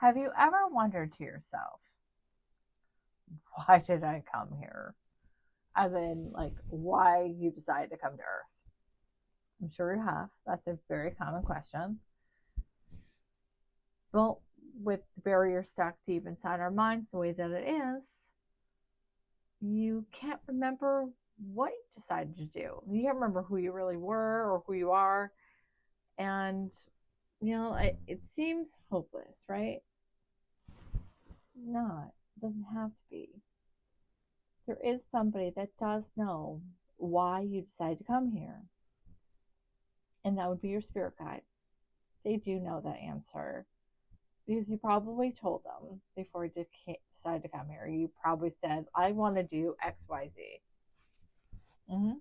Have you ever wondered to yourself, why did I come here? As in, like, why you decided to come to Earth? I'm sure you have. That's a very common question. Well, with the barrier stuck deep inside our minds the way that it is, you can't remember what you decided to do. You can't remember who you really were or who you are. And, it seems hopeless, right? It's not. It doesn't have to be. There is somebody that does know why you decided to come here, and that would be your spirit guide. They do know that answer because you probably told them before you decided to come here. You probably said, I want to do XYZ. Mm-hmm.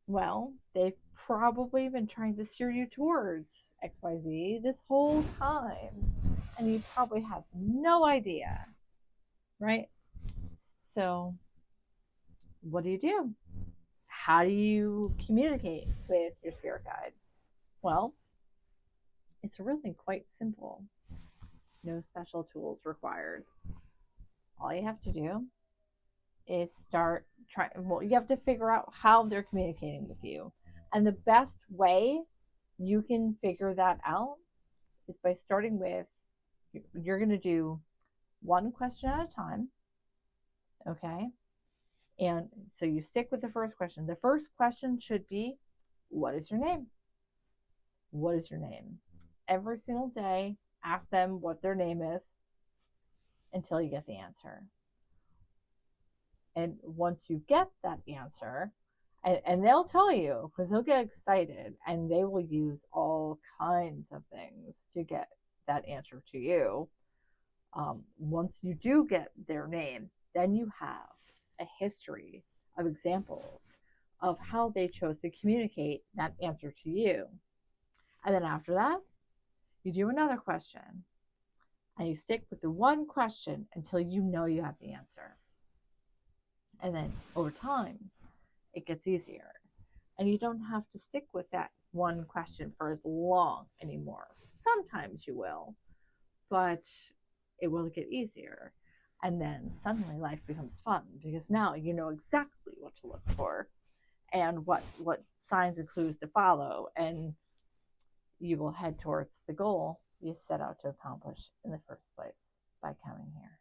Well, they've probably been trying to steer you towards XYZ this whole time, and you probably have no idea, right? So, what do? How do you communicate with your spirit guide? Well, it's really quite simple. No special tools required. All you have to do is start trying. Well, you have to figure out how they're communicating with you. And the best way you can figure that out is by starting with, you're going to do one question at a time. Okay. And so you stick with the first question. The first question should be, what is your name? What is your name? Every single day, ask them what their name is until you get the answer. And once you get that answer, and they'll tell you because they'll get excited and they will use all kinds of things to get that answer to you. Once you do get their name, then you have a history of examples of how they chose to communicate that answer to you. And then after that, you do another question and you stick with the one question until you know you have the answer. And then over time, it gets easier. And you don't have to stick with that one question for as long anymore. Sometimes you will, but it will get easier. And then suddenly life becomes fun because now you know exactly what to look for and what signs and clues to follow, and you will head towards the goal you set out to accomplish in the first place by coming here.